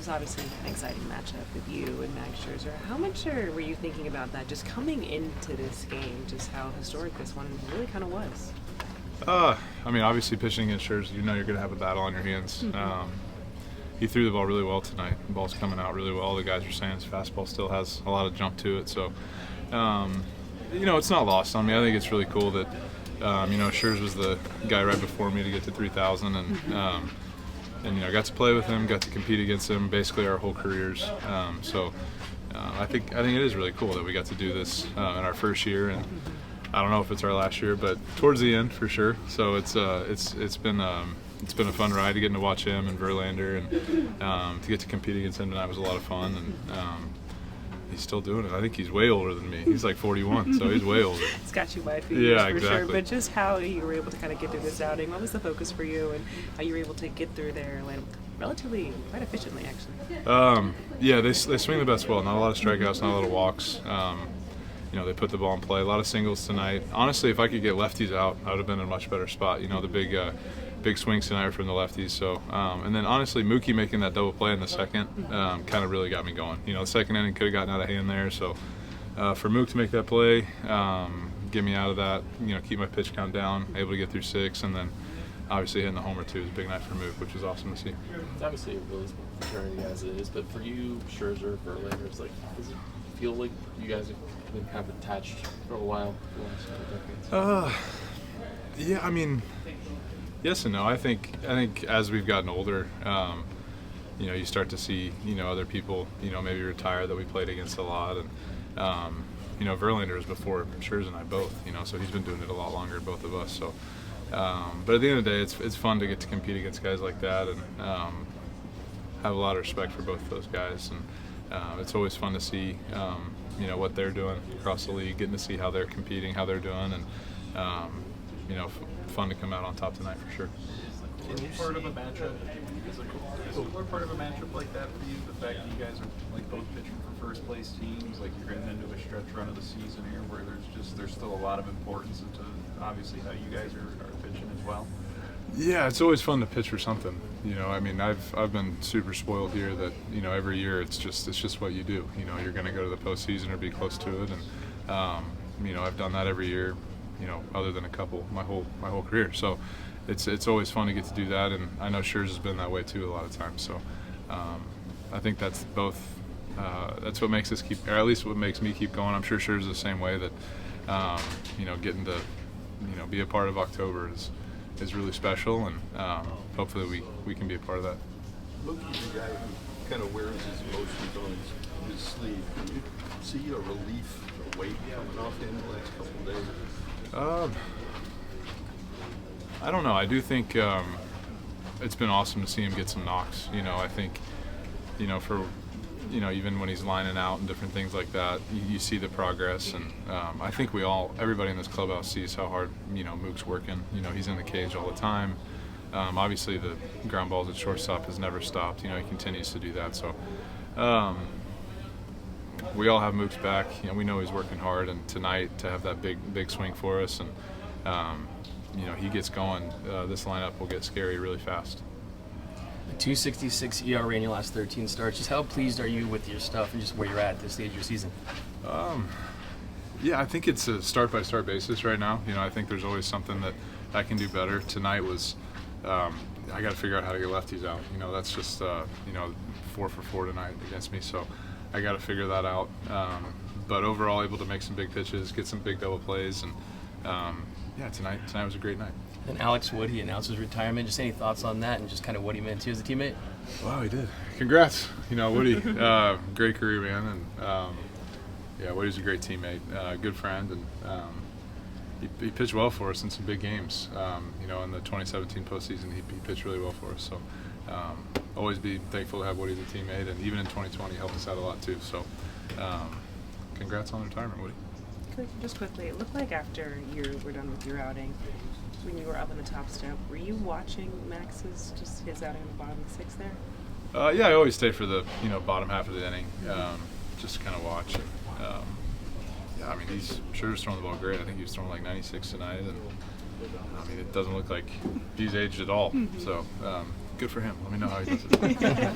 obviously an exciting matchup with you and Max Scherzer. How much were you thinking about that just coming into this game, just how historic this one really kind of was? I mean, obviously pitching against Scherzer, you know you're going to have a battle on your hands. He threw the ball really well tonight. The ball's coming out really well. The guys are saying his fastball still has a lot of jump to it. So, you know, it's not lost on me. I think it's really cool that, you know, Scherzer was the guy right before me to get to 3,000. And you know, I got to play with him, got to compete against him basically our whole careers. I think it is really cool that we got to do this in our first year. And I don't know if it's our last year, but towards the end for sure. So it's been a fun ride to get to watch him and Verlander, and to get to compete against him tonight was a lot of fun. And he's still doing it. I think he's way older than me. He's like 41, so he's way older. It's got you by a few years for exactly. sure. But just how you were able to kind of get through this outing, what was the focus for you, and how you were able to get through there relatively quite efficiently, actually? Yeah, they swing the best well. Not a lot of strikeouts, not a lot of walks. You know, they put the ball in play. A lot of singles tonight. Honestly, if I could get lefties out, I would have been in a much better spot. You know, the big swings tonight were from the lefties. So, and then honestly, Mookie making that double play in the second kind of really got me going. You know, the second inning could have gotten out of hand there. So, for Mook to make that play, get me out of that, you know, keep my pitch count down, able to get through 6, and then obviously hitting the homer too is a big night for Mook, which was awesome to see. It's obviously a really fraternity as it is, but for you, Scherzer, Verlander, it's like, does it feel like you guys have been kind of attached for a while for the last couple decades? Yeah, I mean, yes and no. I think as we've gotten older, you know, you start to see, you know, other people, you know, maybe retire that we played against a lot, and you know, Verlander was before Scherzer and I both, you know, so he's been doing it a lot longer, both of us. So, but at the end of the day, it's fun to get to compete against guys like that, and have a lot of respect for both of those guys, and it's always fun to see, you know, what they're doing across the league, getting to see how they're competing, how they're doing, and you know, fun to come out on top tonight for sure. Part of a matchup like that for you, the fact that you guys are like both pitching for first place teams, like you're getting into a stretch run of the season here where there's still a lot of importance into obviously how you guys are pitching as well. Yeah, it's always fun to pitch for something. You know, I mean, I've been super spoiled here that, you know, every year it's just what you do. You know, you're going to go to the postseason or be close to it, and you know, I've done that every year. You know, other than a couple, my whole career. So it's always fun to get to do that, and I know Scherzer's been that way too a lot of times. So I think that's both. That's what makes us keep, or at least what makes me keep going. I'm sure Scherzer's the same way. That you know, getting to, you know, be a part of October is really special, and hopefully we can be a part of that. Mookie's the guy who kind of wears his emotions on his sleeve. Can you see a relief, a weight coming off him the last couple of days? I don't know. I do think it's been awesome to see him get some knocks. You know, I think, you know, for, you know, even when he's lining out and different things like that, you see the progress, and I think everybody in this clubhouse sees how hard, you know, Mook's working. You know, he's in the cage all the time. Obviously, the ground balls at shortstop has never stopped. You know, he continues to do that. So we all have Mook's back. You know, we know he's working hard, and tonight to have that big swing for us, and you know, he gets going, this lineup will get scary really fast. A 2.66 ERA in your last 13 starts. Just how pleased are you with your stuff and just where you're at this stage of your season? Yeah, I think it's a start-by-start basis right now. You know, I think there's always something that I can do better. Tonight was, I got to figure out how to get lefties out. You know, that's just, you know, 4 for 4 tonight against me, so I got to figure that out. But overall, able to make some big pitches, get some big double plays, and yeah, tonight was a great night. And Alex Wood, he announced his retirement. Just any thoughts on that and just kind of what he meant to you as a teammate? Wow, he did. Congrats. You know, Woody, great career, man. And yeah, Woody's a great teammate, good friend, and he pitched well for us in some big games. You know, in the 2017 postseason, he pitched really well for us. So always be thankful to have Woody as a teammate, and even in 2020, he helped us out a lot too. So congrats on the retirement, Woody. Just quickly, it looked like after you were done with your outing, when you were up in the top step, were you watching Max's, just his outing in the bottom 6 there? Yeah, I always stay for the, you know, bottom half of the inning, just kind of watch. Yeah, I mean, Scherzer's throwing the ball great. I think he was throwing like 96 tonight, and I mean, it doesn't look like he's aged at all. So good for him. Let me know how he does it.